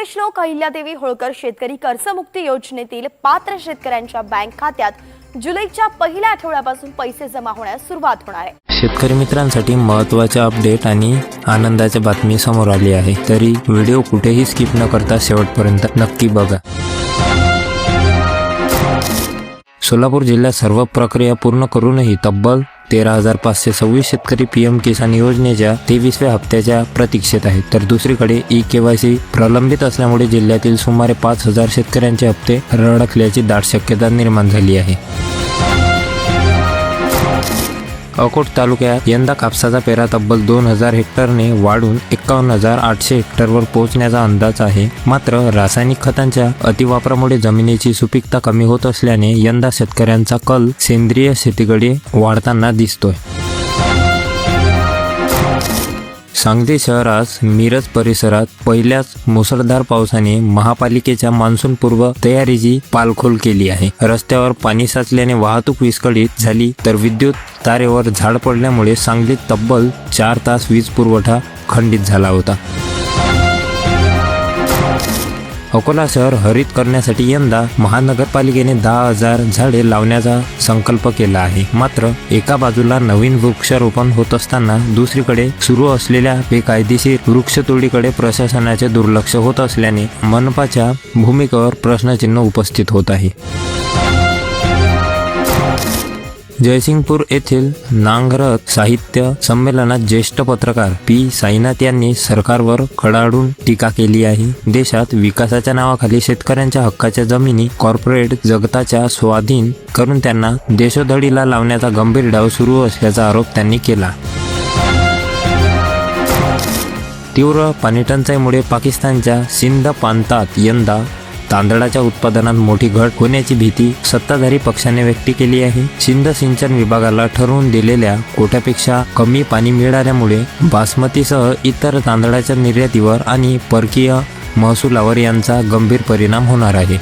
पुण्यश्लोक अहिल्यादेवी होळकर शेतकरी कर्जमुक्ती योजनेतील पात्र शेतकऱ्यांच्या बँक खात्यात जुलैच्या पहिल्या आठवड्यापासून पैसे जमा होण्यास सुरुवात होणार आहे। शेतकरी मित्रांसाठी महत्त्वाचे अपडेट आणि आनंदाची बातमी समोर आली आहे, तरी व्हिडिओ कुठेही स्किप न करता शेवटपर्यंत नक्की बघा। सोलापूर जिल्ह्यात सर्व प्रक्रिया पूर्ण करूनही तब्बल 13,526 शेतकरी पीएम किसान योजनेच्या 23व्या हप्त्याच्या प्रतीक्षेत आहेत, तर दुसरीकडे ई-केवायसी प्रलंबित असल्यामुळे जिल्ह्यातील सुमारे 5,000 शेतकऱ्यांचे हप्ते रखडल्याची दाट शक्यता निर्माण झाली आहे। अकोट तालुक्यात यंदा कापसाचा पेरा तब्बल 2,000 हेक्टरने वाढून 51,800 हेक्टरवर पोहोचण्याचा अंदाज आहे। मात्र रासायनिक खतांच्या अतिवापरामुळे जमिनीची सुपीकता कमी होत असल्याने यंदा शेतकऱ्यांचा कल सेंद्रिय शेतीकडे वाढताना दिसतोय। सांगली शहरास मिरज परिसरात पहिल्याच मुसळधार पावसाने महापालिकेच्या मान्सूनपूर्व तयारीची पालखोल केली आहे। रस्त्यावर पाणी साचल्याने वाहतूक विस्कळीत झाली, तर विद्युत तारेवर झाड पडल्यामुळे सांगलीत तब्बल 4 तास वीज पुरवठा खंडित झाला होता। अकोला शहर हरित करण्यासाठी यंदा महानगरपालिकेने 10,000 झाडे लावण्याचा संकल्प केला आहे। मात्र एका बाजूला नवीन वृक्षारोपण होत असताना दुसरीकडे सुरू असलेल्या बेकायदेशीर वृक्षतोडीकडे प्रशासनाचे दुर्लक्ष होत असल्याने मनपाच्या भूमिकेवर प्रश्नचिन्ह उपस्थित होत आहे। जयसिंगपूर येथील नांगरत साहित्य संमेलनात ज्येष्ठ पत्रकार पी साईनाथ यांनी सरकारवर कडाडून टीका केली आहे। देशात विकासाच्या नावाखाली शेतकऱ्यांच्या हक्काच्या जमिनी कॉर्पोरेट जगताच्या स्वाधीन करून त्यांना देशोधडीला लावण्याचा गंभीर डाव सुरू असल्याचा आरोप त्यांनी केला। तीव्र पाणीटंचाईमुळे पाकिस्तानच्या सिंध प्रांतात यंदा तांदळाच्या उत्पादनात मोठी घट होण्याची भीती सत्ताधारी पक्षाने व्यक्त केली आहे। सिंध सिंचन विभागाला ठरवून दिलेल्या कोट्यापेक्षा कमी पाणी मिळाल्यामुळे बासमतीसह इतर तांदळाच्या निर्यातीवर आणि परकीय महसुलावर यांचा गंभीर परिणाम होणार आहे।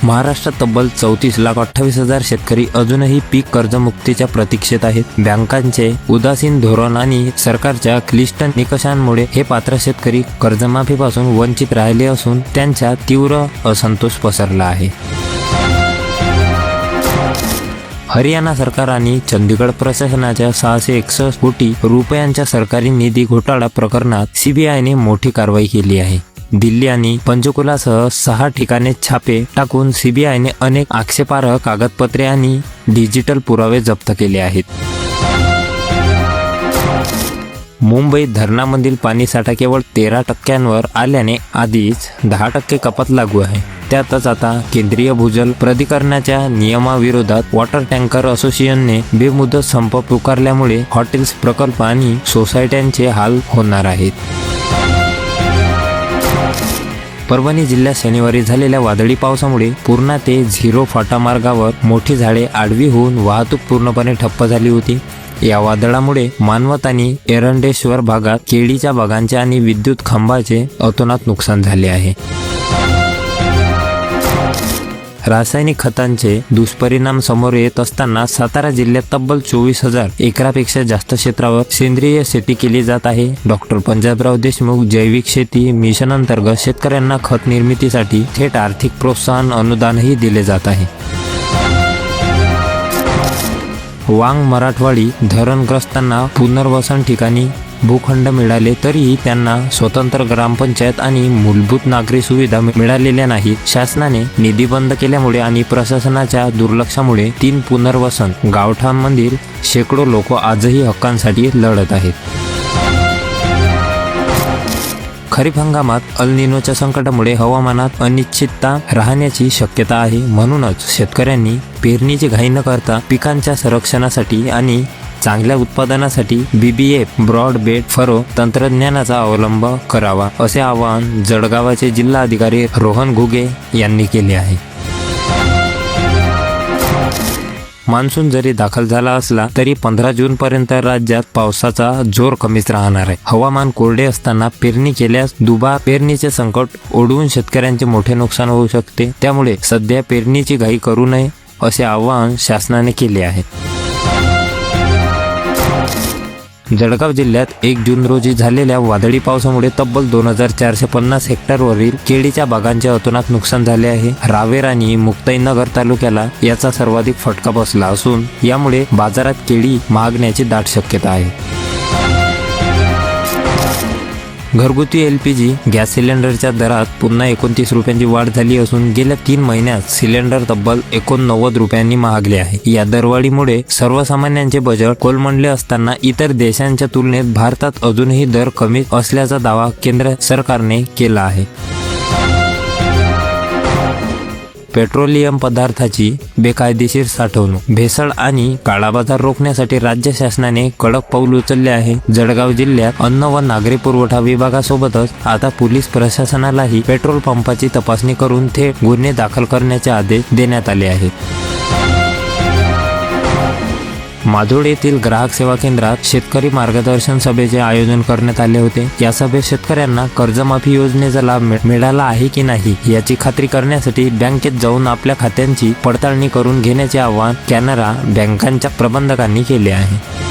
महाराष्ट्रात तब्बल 34,28,000 शेतकरी अजूनही पीक कर्जमुक्तीच्या प्रतीक्षेत आहेत। बँकांचे उदासीन धोरण आणि सरकारच्या क्लिष्ट निकषांमुळे हे पात्र शेतकरी कर्जमाफीपासून वंचित राहिले असून त्यांचा तीव्र असंतोष पसरला आहे। हरियाणा सरकार आणि चंदीगड प्रशासनाच्या 661 कोटी रुपयांच्या सरकारी निधी घोटाळा प्रकरणात सीबीआयने मोठी कारवाई केली आहे। दिल्ली आणि पंचकुलासह 6 ठिकाणी छापे टाकून सीबीआयने अनेक आक्षेपार्ह कागदपत्रे आणि डिजिटल पुरावे जप्त केले आहेत। मुंबईत धरणामधील पाणीसाठा केवळ 13% आल्याने आधीच 10% कपात लागू आहे। त्यातच आता केंद्रीय भूजल प्राधिकरणाच्या नियमाविरोधात वॉटर टँकर असोसिएशनने बेमुदत संप पुकारल्यामुळे हॉटेल्स, प्रकल्प आणि सोसायट्यांचे हाल होणार आहेत। परभणी जिल्ह्यात शनिवारी झालेल्या वादळी पावसामुळे पूर्णा ते झिरो फाटा मार्गावर मोठी झाडे आडवी होऊन वाहतूक पूर्णपणे ठप्प झाली होती। या वादळामुळे मानवत आणि एरंडेश्वर भागात केळीच्या बागांचे आणि विद्युत खांबाचे अतोनात नुकसान झाले आहे। रासायनिक खतांचे दुष्परिणाम समोर येत असताना सातारा जिल्ह्यात तब्बल 24,000 एकरापेक्षा जास्त क्षेत्रावर सेंद्रिय शेती केली जात आहे। डॉक्टर पंजाबराव देशमुख जैविक शेती मिशन अंतर्गत शेतकऱ्यांना खत निर्मितीसाठी थेट आर्थिक प्रोत्साहन अनुदानही दिले जात आहे। वांग मराठवाडी धरणग्रस्तांना पुनर्वसन ठिकाणी भूखंड मिळाले तरीही त्यांना स्वतंत्र ग्रामपंचायत आणि मूलभूत नागरी सुविधा मिळालेल्या नाहीत। शासनाने निधी बंद केल्यामुळे आणि प्रशासनाच्या दुर्लक्षामुळे 3 पुनर्वसन गावठाणांमधील शेकडो लोक आजही हक्कांसाठी लढत आहेत। खरीप हंगामात अल निनोच्या संकटामुळे हवामानात अनिश्चितता राहण्याची शक्यता आहे। म्हणूनच शेतकऱ्यांनी पेरणीची घाई न करता पिकांच्या संरक्षणासाठी आणि चांगल्या उत्पादनासाठी BBF ब्रॉड बेड फरो तंत्रज्ञानाचा अवलंब करावा, असे आवाहन जळगावचे जिल्हाधिकारी रोहन घुगे यांनी केले आहे। मान्सून जरी दाखल झाला असला तरी 15 जूनपर्यंत राज्यात पावसाचा जोर कमीच राहणार आहे। हवामान कोरडे असताना पेरणी केल्यास दुबार पेरणीचे संकट ओढवून शेतकऱ्यांचे मोठे नुकसान होऊ शकते। त्यामुळे सध्या पेरणीची घाई करू नये, असे आवाहन शासनाने केले आहे। जळगाव जिल्ह्यात 1 जून रोजी झालेल्या वादळी पावसामुळे तब्बल 2450 हेक्टरवरील केळीच्या बागांचे अतोनात नुकसान झाले आहे. रावेर आणि मुक्ताईनगर तालुक्याला याचा सर्वाधिक फटका बसला असून यामुळे बाजारात केळी महागण्याची दाट शक्यता आहे. घरगुती LPG गॅस सिलेंडरच्या दरात पुन्हा 29 रुपयांची वाढ झाली असून गेल्या 3 महिन्यात सिलेंडर तब्बल 89 रुपयांनी महागले आहे. या दरवाढीमुळे सर्वसामान्यांचे बजेट कोलमडले असताना इतर देशांच्या तुलनेत भारतात अजूनही दर कमी असल्याचा दावा केंद्र सरकारने केला आहे. पेट्रोलियम पदार्थाची बेकायदेशीर साठवणूक, भेसळ आणि काळाबाजार रोखण्यासाठी राज्य शासनाने कडक पाऊल उचलले आहे. जळगाव जिल्ह्यात अन्न व नागरी पुरवठा विभागासोबतच आता पोलीस प्रशासनालाही पेट्रोल पंपाची तपासणी करून थेट गुन्हे दाखल करण्याचे आदेश देण्यात आले आहेत. माधोड येथील ग्राहक सेवा केंद्रात शेतकरी मार्गदर्शन सभेचे आयोजन करण्यात आले होते. या सभेत शेतकऱ्यांना कर्जमाफी योजनेचा लाभ मिळाला आहे की नाही याची खात्री करण्यासाठी बँकेत जाऊन आपल्या खात्यांची पडताळणी करून घेण्याचे आवाहन कॅनरा बँकांच्या प्रबंधकांनी केले आहे.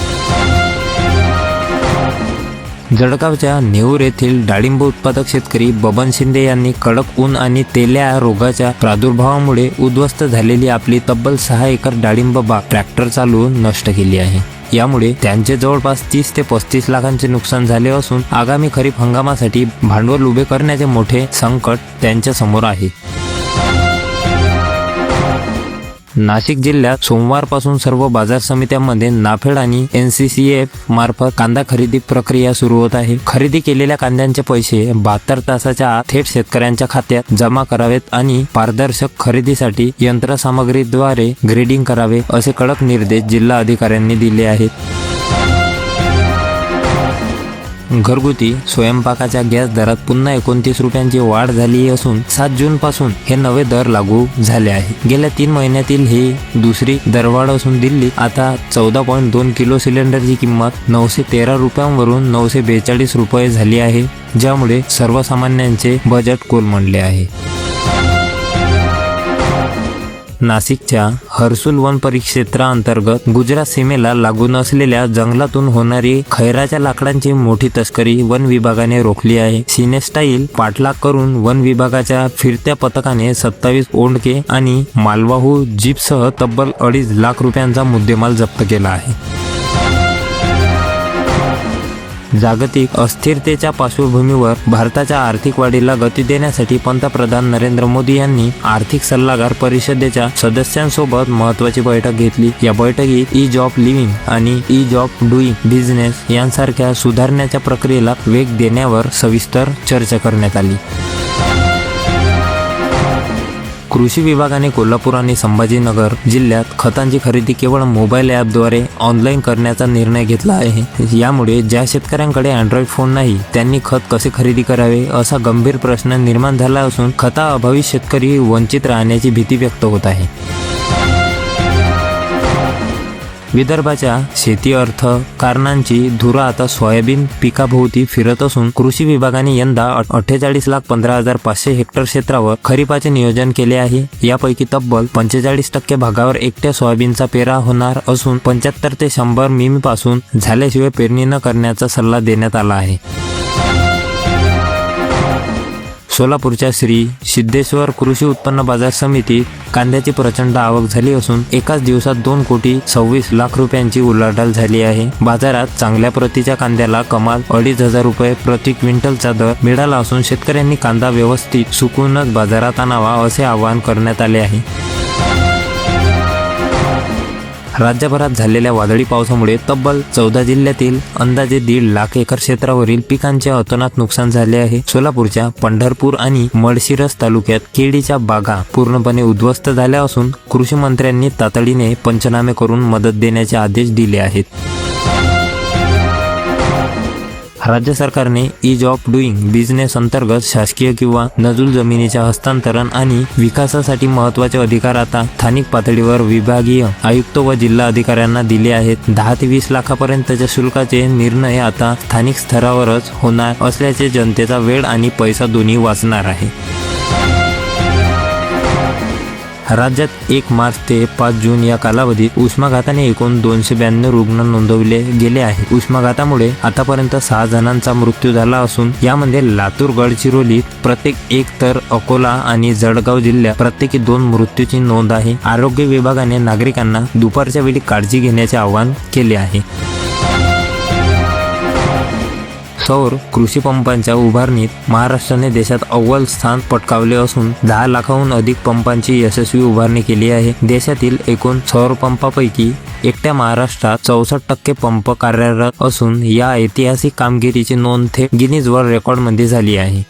जळगावच्या नेऊर येथील डाळिंब उत्पादक शेतकरी बबन शिंदे यांनी कडक ऊन आणि तेल्या रोगाच्या प्रादुर्भावामुळे उद्ध्वस्त झालेली आपली तब्बल 6 एकर डाळिंब बाग ट्रॅक्टर चालवून नष्ट केली आहे. यामुळे त्यांचे जवळपास 30 ते 35 लाखांचे नुकसान झाले असून आगामी खरीप हंगामासाठी भांडवल उभे करण्याचे मोठे संकट त्यांच्या समोर आहे. नाशिक जिल्ह्यात सोमवारपासून सर्व बाजार समित्यांमध्ये नाफेड आणि NCCF मार्फत कांदा खरेदी प्रक्रिया सुरू होत आहे. खरेदी केलेल्या कांद्यांचे पैसे 72 तासाच्या आत थेट शेतकऱ्यांच्या खात्यात जमा करावेत आणि पारदर्शक खरेदीसाठी यंत्रसामग्रीद्वारे ग्रेडिंग करावे असे कडक निर्देश जिल्हा अधिकाऱ्यांनी दिले आहेत. घरगुती स्वयंपाकाच्या गॅस दरात पुन्हा 29 रुपयांची वाढ झाली असून 7 जून पासून हे नवे दर लागू झाले आहे. गेल्या 3 महिन्यातील ही दुसरी दरवाढ असून दिल्लीत आता 14.2 किलो सिलेंडरची किंमत 913 रुपयांवरून 942 रुपये झाली आहे, ज्यामुळे सर्वसामान्यांचे बजेट कोलमडले आहे. नाशिकच्या हर्सुल वन परिक्षेत्राअंतर्गत गुजरात सीमेला लागून असलेल्या जंगलातून होणारी खैराच्या लाकडांची मोठी तस्करी वन विभागाने रोखली आहे. सिनेस्टाईल पाठलाग करून वन विभागाच्या फिरत्या पथकाने 27 ओंडके आणि मालवाहू जीपसह तब्बल 2.5 लाख रुपयांचा मुद्देमाल जप्त केला आहे. जागतिक अस्थिरतेच्या पार्श्वभूमीवर भारताच्या आर्थिक वाढीला गती देण्यासाठी पंतप्रधान नरेंद्र मोदी यांनी आर्थिक सल्लागार परिषदेच्या सदस्यांसोबत महत्त्वाची बैठक घेतली. या बैठकीत ईज ऑफ लिव्हिंग आणि ईज ऑफ डुईंग बिझनेस यांसारख्या सुधारण्याच्या प्रक्रियेला वेग देण्यावर सविस्तर चर्चा करण्यात आली. कृषी विभागाने कोल्हापूर आणि संभाजीनगर जिल्ह्यात खतांची खरेदी केवळ मोबाईल ॲपद्वारे ऑनलाईन करण्याचा निर्णय घेतला आहे. यामुळे ज्या शेतकऱ्यांकडे अँड्रॉइड फोन नाही त्यांनी खत कसे खरेदी करावे असा गंभीर प्रश्न निर्माण झाला असून खताअभावी शेतकरी वंचित राहण्याची भीती व्यक्त होत आहे. विदर्भाच्या शेती अर्थ कारणांची धुरा आता सोयाबीन पिकाभोवती फिरत असून कृषी विभागाने यंदा 48,15,500 हेक्टर क्षेत्रावर खरीपाचे नियोजन केले आहे. यापैकी तब्बल 45% भागावर एकट्या सोयाबीनचा पेरा होणार असून 75 ते 100 मिमी पासून झाल्याशिवाय पेरणी न करण्याचा सल्ला देण्यात आला आहे. सोलापूरच्या श्री सिद्धेश्वर कृषी उत्पन्न बाजार समितीत कांद्याची प्रचंड आवक झाली असून एकाच दिवसात 2,26 लाख रुपयांची उलाढाल झाली आहे. बाजारात चांगल्या प्रतीच्या कांद्याला कमाल 2,500 रुपये प्रति क्विंटलचा दर मिळाला असून शेतकऱ्यांनी कांदा व्यवस्थित सुकूनच बाजारात आणावा असे आवाहन करण्यात आले आहे. राज्यभरात झालेल्या वादळी पावसामुळे तब्बल 14 जिल्ह्यातील अंदाजे 1.5 लाख एकर क्षेत्रावरील पिकांचे अतोनात नुकसान झाले आहे. सोलापूरच्या पंढरपूर आणि माळशिरस तालुक्यात केळीच्या बागा पूर्णपणे उद्ध्वस्त झाल्या असून कृषी मंत्र्यांनी तातडीने पंचनामे करून मदत देण्याचे आदेश दिले आहेत. राज्य सरकारने ईज ऑफ डुईंग बिझनेस अंतर्गत शासकीय किंवा नजूल जमिनीच्या हस्तांतरण आणि विकासासाठी महत्त्वाचे अधिकार आता स्थानिक पातळीवर विभागीय आयुक्त व जिल्हा अधिकाऱ्यांना दिले आहेत. 10 ते 20 लाखापर्यंतच्या शुल्काचे निर्णय आता स्थानिक स्तरावरच होणार असल्याचे जनतेचा वेळ आणि पैसा दोन्ही वाचणार आहे. राज्यात 1 मार्च ते 5 जून या कालावधीत उष्माघाताने एकूण 292 रुग्ण नोंदवले गेले आहेत. उष्माघातामुळे आतापर्यंत 6 जणांचा मृत्यू झाला असून यामध्ये लातूर, गडचिरोली प्रत्येक 1 तर अकोला आणि जळगाव जिल्ह्यात प्रत्येकी 2 मृत्यूची नोंद आहे. आरोग्य विभागाने नागरिकांना दुपारच्या वेळी काळजी घेण्याचे आवाहन केले आहे. सौर कृषी पंपांच्या उभारणीत महाराष्ट्राने देशात अव्वल स्थान पटकावले असून 10 लाखाहून अधिक पंपांची यशस्वी उभारणी केली आहे. देशातील एकूण सौर पंपापैकी एकट्या महाराष्ट्रात 64% पंप कार्यरत असून या ऐतिहासिक कामगिरीची नोंद थेट गिनीज वर्ल्ड रेकॉर्डमध्ये झाली आहे.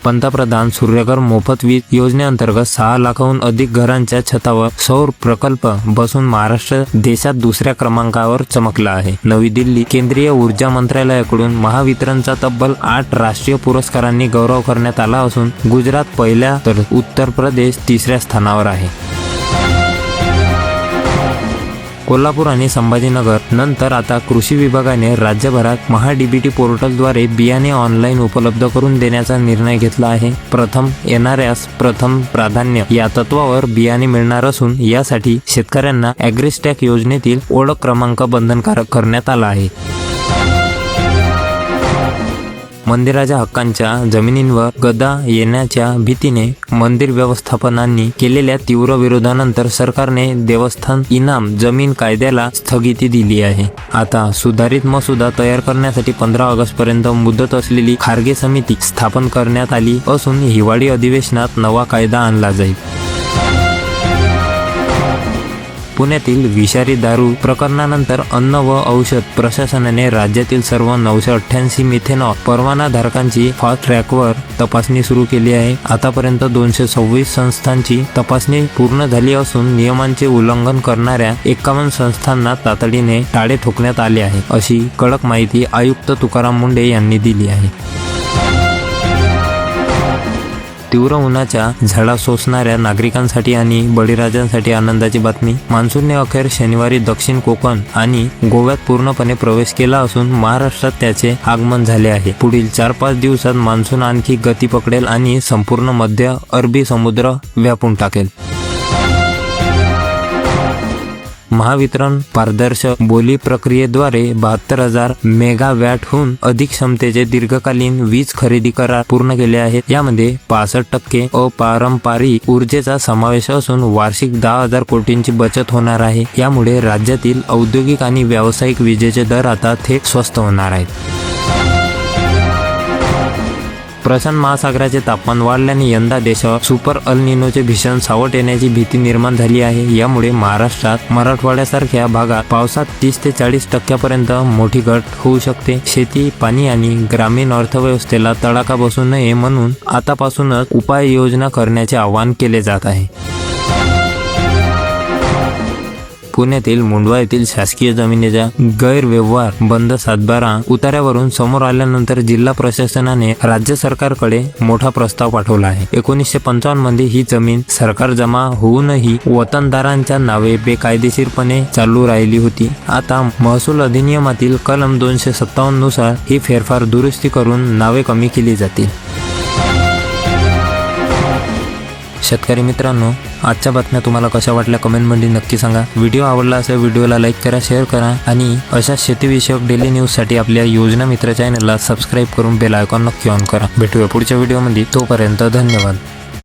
पंतप्रधान सूर्यघर मोफत वीज योजनेअंतर्गत 6 लाखाहून अधिक घरांच्या छतावर सौर प्रकल्प बसून महाराष्ट्र देशात दुसऱ्या क्रमांकावर चमकला आहे. नवी दिल्ली केंद्रीय ऊर्जा मंत्रालयाकडून महावितरणचा तब्बल 8 राष्ट्रीय पुरस्कारांनी गौरव करण्यात आला असून गुजरात पहिल्या तर उत्तर प्रदेश 3ऱ्या स्थानावर आहे. कोल्हापूर आणि संभाजीनगर नंतर आता कृषी विभागाने राज्यभरात महाडीबीटी पोर्टलद्वारे बियाणे ऑनलाईन उपलब्ध करून देण्याचा निर्णय घेतला आहे. प्रथम येणाऱ्यास प्रथम प्राधान्य या तत्वावर बियाणे मिळणार असून यासाठी शेतकऱ्यांना ॲग्रिस्टॅक योजनेतील ओळख क्रमांक बंधनकारक करण्यात आला आहे. मंदिराच्या हक्कांच्या जमिनींवर गदा येण्याच्या भीतीने मंदिर व्यवस्थापनांनी केलेल्या तीव्र विरोधानंतर सरकारने देवस्थान इनाम जमीन कायद्याला स्थगिती दिली आहे. आता सुधारित मसुदा तयार करण्यासाठी 15 ऑगस्टपर्यंत मुदत असलेली खारगे समिती स्थापन करण्यात आली असून हिवाळी अधिवेशनात नवा कायदा आणला जाईल. पुण्यातील विषारी दारू प्रकरणानंतर अन्न व औषध प्रशासनाने राज्यातील सर्व 988 मिथेनॉल परवानाधारकांची फास्ट ट्रॅकवर तपासणी सुरू केली आहे. आतापर्यंत 226 संस्थांची तपासणी पूर्ण झाली असून नियमांचे उल्लंघन करणाऱ्या 51 संस्थांना तातडीने टाळे ठोकण्यात आले आहे, अशी कडक माहिती आयुक्त तुकाराम मुंढे यांनी दिली आहे. तीव्र उन्हाच्या झळा सोसणाऱ्या नागरिकांसाठी आणि बळीराजांसाठी आनंदाची बातमी. मान्सूनने अखेर शनिवारी दक्षिण कोकण आणि गोव्यात पूर्णपणे प्रवेश केला असून महाराष्ट्रात त्याचे आगमन झाले आहे. पुढील 4-5 दिवसात मान्सून आणखी गती पकडेल आणि संपूर्ण मध्य अरबी समुद्र व्यापून टाकेल. महावितरण पारदर्शक बोली प्रक्रियेद्वारे 72,000 मेगावॅटहून अधिक क्षमतेचे दीर्घकालीन वीज खरेदी करार पूर्ण केले आहेत. यामध्ये 65% अपारंपरिक ऊर्जेचा समावेश असून वार्षिक 10,000 कोटींची बचत होणार आहे. यामुळे राज्यातील औद्योगिक आणि व्यावसायिक विजेचे दर आता थेट स्वस्त होणार आहेत. प्रशांत महासागराचे तापमान वाढल्याने यंदा देशावर सुपर अल निनोचे भीषण सावट येण्याची भीती निर्माण झाली आहे. यामुळे महाराष्ट्रात मराठवाड्यासारख्या भागात पावसात 30 ते 40% मोठी घट होऊ शकते. शेती, पाणी आणि ग्रामीण अर्थव्यवस्थेला तडाखा बसू नये म्हणून आतापासूनच उपाययोजना करण्याचे आवाहन केले जात आहे. पुण्यातील मुंडवा येथील शासकीय जमिनीच्या गैरव्यवहार बंद सातबारा उतार्यावरून समोर आल्यानंतर जिल्हा प्रशासनाने राज्य सरकारकडे मोठा प्रस्ताव पाठवला आहे. 1955 मध्ये ही जमीन सरकार जमा होऊनही वतनदारांच्या नावे बेकायदेशीरपणे चालू राहिली होती. आता महसूल अधिनियमातील कलम 257 नुसार ही फेरफार दुरुस्ती करून नावे कमी केली जातील. शेतकरी मित्रांनो, आजच्या बातम्या तुम्हाला कशा वाटल्या कमेंटमध्ये नक्की सांगा. व्हिडिओ आवडला असेल व्हिडिओला लाईक करा, शेअर करा आणि अशा शेतीविषयक डेली न्यूजसाठी आपल्या योजना मित्र चॅनलला सबस्क्राईब करून बेल आयकॉन नक्की ऑन करा. भेटूया पुढच्या व्हिडिओमध्ये. तोपर्यंत धन्यवाद.